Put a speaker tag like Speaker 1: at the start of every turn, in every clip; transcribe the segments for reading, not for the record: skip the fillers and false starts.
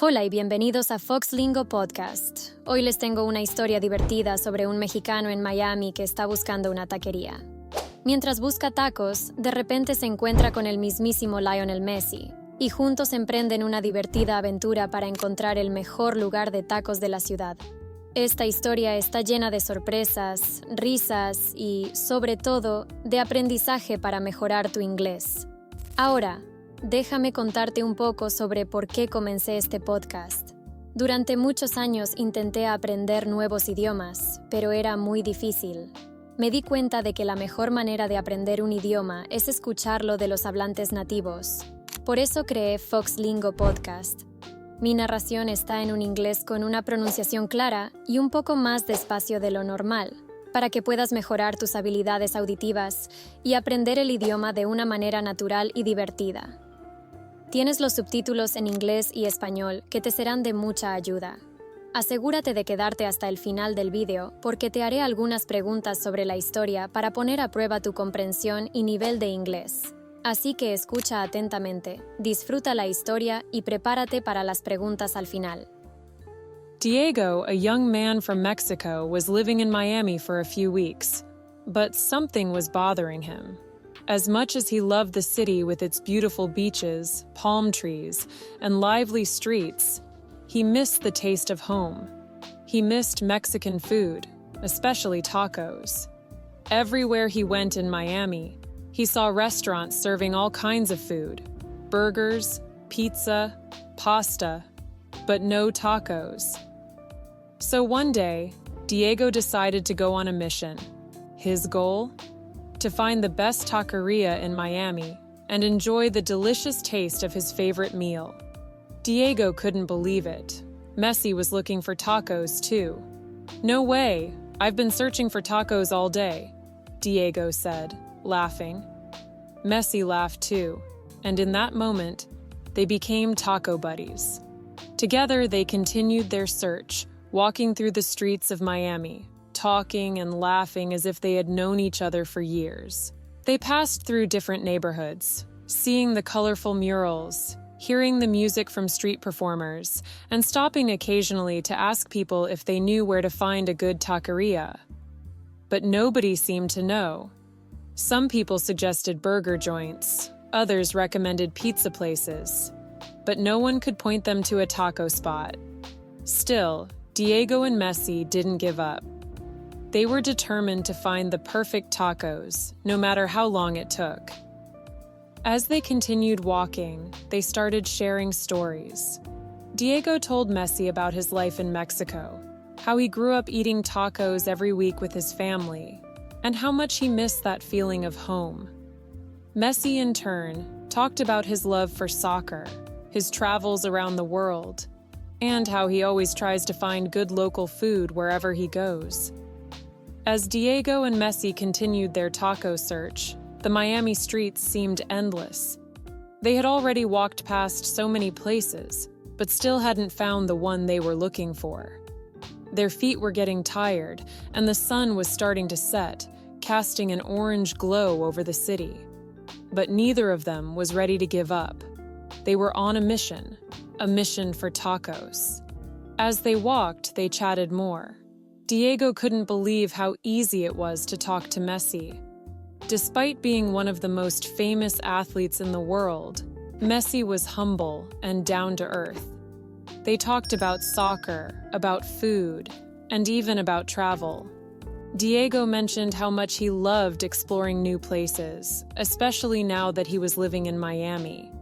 Speaker 1: Hola y bienvenidos a Foxlingo Podcast. Hoy les tengo una historia divertida sobre un mexicano en Miami que está buscando una taquería. Mientras busca tacos, de repente se encuentra con el mismísimo Lionel Messi, y juntos emprenden una divertida aventura para encontrar el mejor lugar de tacos de la ciudad. Esta historia está llena de sorpresas, risas y, sobre todo, de aprendizaje para mejorar tu inglés. Ahora, déjame contarte un poco sobre por qué comencé este podcast. Durante muchos años intenté aprender nuevos idiomas, pero era muy difícil. Me di cuenta de que la mejor manera de aprender un idioma es escucharlo de los hablantes nativos. Por eso creé Foxlingo Podcast. Mi narración está en un inglés con una pronunciación clara y un poco más despacio de lo normal, para que puedas mejorar tus habilidades auditivas y aprender el idioma de una manera natural y divertida. Tienes los subtítulos en inglés y español que te serán de mucha ayuda. Asegúrate de quedarte hasta el final del vídeo porque te haré algunas preguntas sobre la historia para poner a prueba tu comprensión y nivel de inglés. Así que escucha atentamente, disfruta la historia y prepárate para las preguntas al final.
Speaker 2: Diego, a young man from Mexico, was living in Miami for a few weeks, but something was bothering him. As much as he loved the city with its beautiful beaches, palm trees, and lively streets, he missed the taste of home. He missed Mexican food, especially tacos. Everywhere he went in Miami, he saw restaurants serving all kinds of food: burgers, pizza, pasta, but no tacos. So one day, Diego decided to go on a mission. His goal? To find the best taqueria in Miami and enjoy the delicious taste of his favorite meal. Diego couldn't believe it. Messi was looking for tacos too. "No way, I've been searching for tacos all day," Diego said, laughing. Messi laughed too, and in that moment, they became taco buddies. Together, they continued their search, walking through the streets of Miami, talking and laughing as if they had known each other for years. They passed through different neighborhoods, seeing the colorful murals, hearing the music from street performers, and stopping occasionally to ask people if they knew where to find a good taqueria. But nobody seemed to know. Some people suggested burger joints, others recommended pizza places, but no one could point them to a taco spot. Still, Diego and Messi didn't give up. They were determined to find the perfect tacos, no matter how long it took. As they continued walking, they started sharing stories. Diego told Messi about his life in Mexico, how he grew up eating tacos every week with his family, and how much he missed that feeling of home. Messi, in turn, talked about his love for soccer, his travels around the world, and how he always tries to find good local food wherever he goes. As Diego and Messi continued their taco search, the Miami streets seemed endless. They had already walked past so many places, but still hadn't found the one they were looking for. Their feet were getting tired, and the sun was starting to set, casting an orange glow over the city. But neither of them was ready to give up. They were on a mission for tacos. As they walked, they chatted more. Diego couldn't believe how easy it was to talk to Messi. Despite being one of the most famous athletes in the world, Messi was humble and down to earth. They talked about soccer, about food, and even about travel. Diego mentioned how much he loved exploring new places, especially now that he was living in Miami.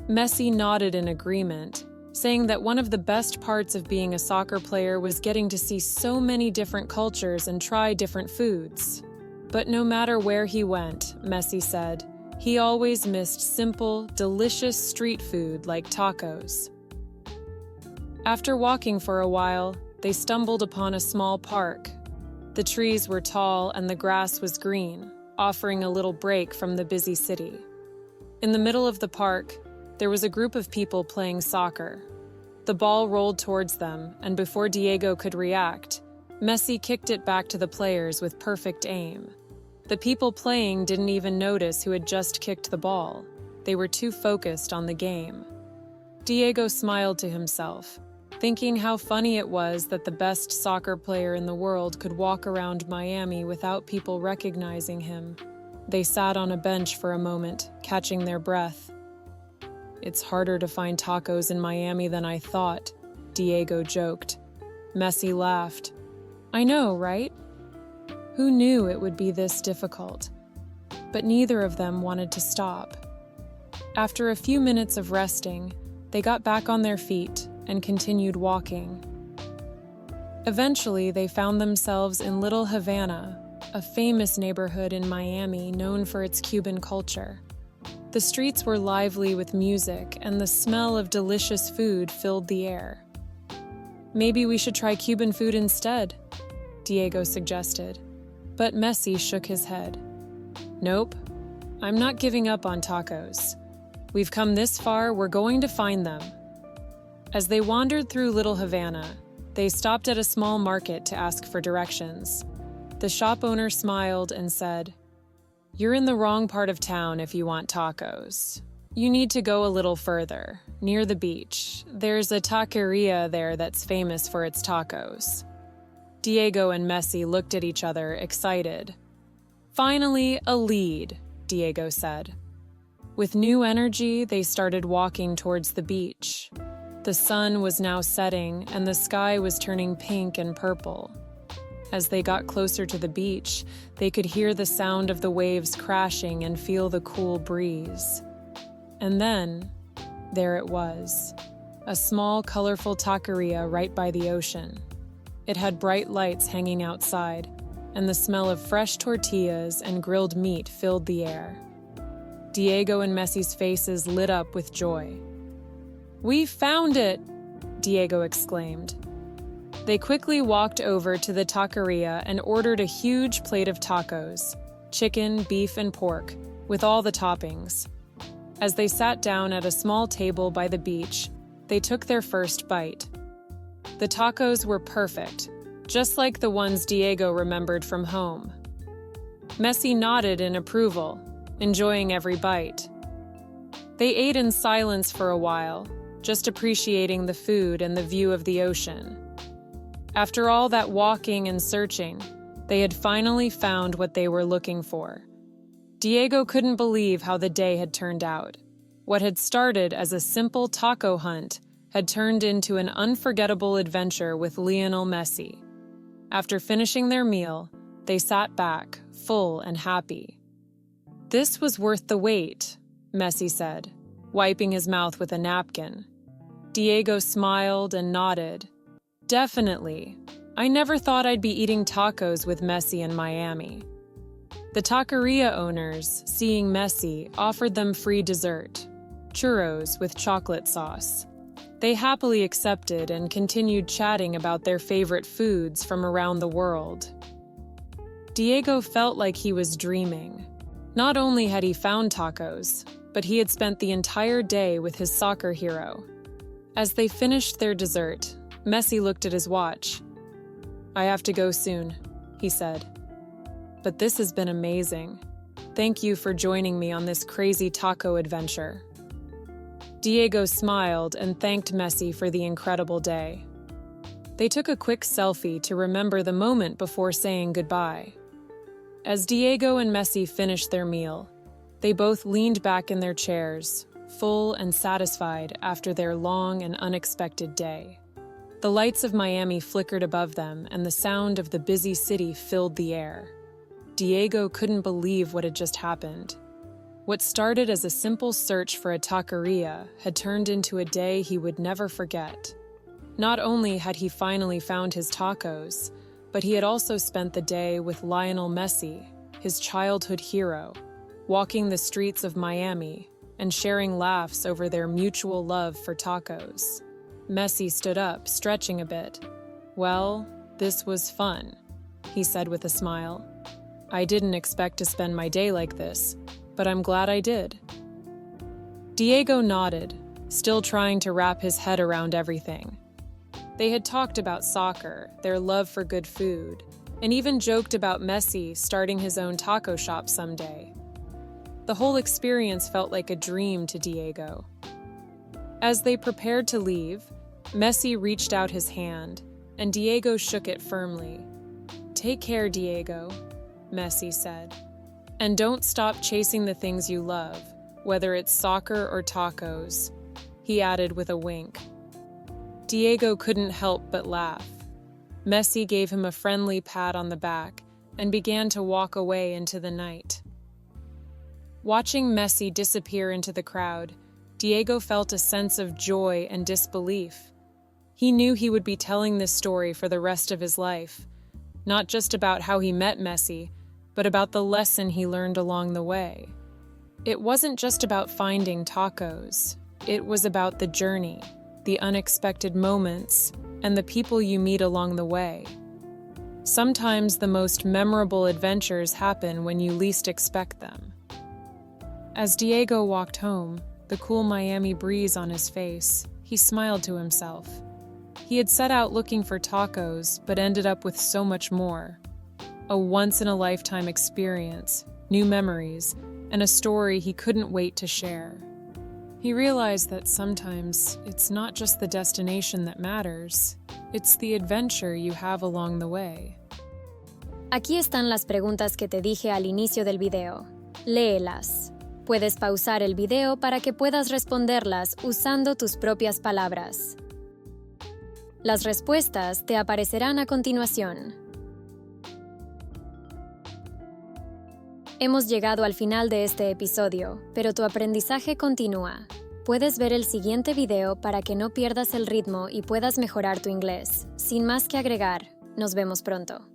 Speaker 2: Messi nodded in agreement, saying that one of the best parts of being a soccer player was getting to see so many different cultures and try different foods. But no matter where he went, Messi said, he always missed simple, delicious street food like tacos. After walking for a while, they stumbled upon a small park. The trees were tall and the grass was green, offering a little break from the busy city. In the middle of the park, there was a group of people playing soccer. The ball rolled towards them, and before Diego could react, Messi kicked it back to the players with perfect aim. The people playing didn't even notice who had just kicked the ball. They were too focused on the game. Diego smiled to himself, thinking how funny it was that the best soccer player in the world could walk around Miami without people recognizing him. They sat on a bench for a moment, catching their breath. "It's harder to find tacos in Miami than I thought," Diego joked. Messi laughed. "I know, right? Who knew it would be this difficult?" But neither of them wanted to stop. After a few minutes of resting, they got back on their feet and continued walking. Eventually, they found themselves in Little Havana, a famous neighborhood in Miami known for its Cuban culture. The streets were lively with music, and the smell of delicious food filled the air. "Maybe we should try Cuban food instead," Diego suggested. But Messi shook his head. "Nope, I'm not giving up on tacos. We've come this far, we're going to find them." As they wandered through Little Havana, they stopped at a small market to ask for directions. The shop owner smiled and said, "You're in the wrong part of town if you want tacos. You need to go a little further, near the beach. There's a taqueria there that's famous for its tacos." Diego and Messi looked at each other, excited. "Finally, a lead," Diego said. With new energy, they started walking towards the beach. The sun was now setting, and the sky was turning pink and purple. As they got closer to the beach, they could hear the sound of the waves crashing and feel the cool breeze. And then, there it was, a small, colorful taqueria right by the ocean. It had bright lights hanging outside, and the smell of fresh tortillas and grilled meat filled the air. Diego and Messi's faces lit up with joy. "We found it!" Diego exclaimed. They quickly walked over to the taqueria and ordered a huge plate of tacos, chicken, beef, and pork, with all the toppings. As they sat down at a small table by the beach, they took their first bite. The tacos were perfect, just like the ones Diego remembered from home. Messi nodded in approval, enjoying every bite. They ate in silence for a while, just appreciating the food and the view of the ocean. After all that walking and searching, they had finally found what they were looking for. Diego couldn't believe how the day had turned out. What had started as a simple taco hunt had turned into an unforgettable adventure with Lionel Messi. After finishing their meal, they sat back, full and happy. "This was worth the wait," Messi said, wiping his mouth with a napkin. Diego smiled and nodded. "Definitely. I never thought I'd be eating tacos with Messi in Miami." The taqueria owners, seeing Messi, offered them free dessert, churros with chocolate sauce. They happily accepted and continued chatting about their favorite foods from around the world. Diego felt like he was dreaming. Not only had he found tacos, but he had spent the entire day with his soccer hero. As they finished their dessert, Messi looked at his watch. "I have to go soon," he said. "But this has been amazing. Thank you for joining me on this crazy taco adventure." Diego smiled and thanked Messi for the incredible day. They took a quick selfie to remember the moment before saying goodbye. As Diego and Messi finished their meal, they both leaned back in their chairs, full and satisfied after their long and unexpected day. The lights of Miami flickered above them, and the sound of the busy city filled the air. Diego couldn't believe what had just happened. What started as a simple search for a taqueria had turned into a day he would never forget. Not only had he finally found his tacos, but he had also spent the day with Lionel Messi, his childhood hero, walking the streets of Miami and sharing laughs over their mutual love for tacos. Messi stood up, stretching a bit. "Well, this was fun," he said with a smile. "I didn't expect to spend my day like this, but I'm glad I did." Diego nodded, still trying to wrap his head around everything. They had talked about soccer, their love for good food, and even joked about Messi starting his own taco shop someday. The whole experience felt like a dream to Diego. As they prepared to leave, Messi reached out his hand, and Diego shook it firmly. "Take care, Diego," Messi said. "And don't stop chasing the things you love, whether it's soccer or tacos," he added with a wink. Diego couldn't help but laugh. Messi gave him a friendly pat on the back and began to walk away into the night. Watching Messi disappear into the crowd, Diego felt a sense of joy and disbelief. He knew he would be telling this story for the rest of his life, not just about how he met Messi, but about the lesson he learned along the way. It wasn't just about finding tacos. It was about the journey, the unexpected moments, and the people you meet along the way. Sometimes the most memorable adventures happen when you least expect them. As Diego walked home, the cool Miami breeze on his face, he smiled to himself. He had set out looking for tacos, but ended up with so much more. A once-in-a-lifetime experience, new memories, and a story he couldn't wait to share. He realized that sometimes it's not just the destination that matters, it's the adventure you have along the way.
Speaker 1: Aquí están las preguntas que te dije al inicio del video. Léelas. Puedes pausar el video para que puedas responderlas usando tus propias palabras. Las respuestas te aparecerán a continuación. Hemos llegado al final de este episodio, pero tu aprendizaje continúa. Puedes ver el siguiente video para que no pierdas el ritmo y puedas mejorar tu inglés. Sin más que agregar, nos vemos pronto.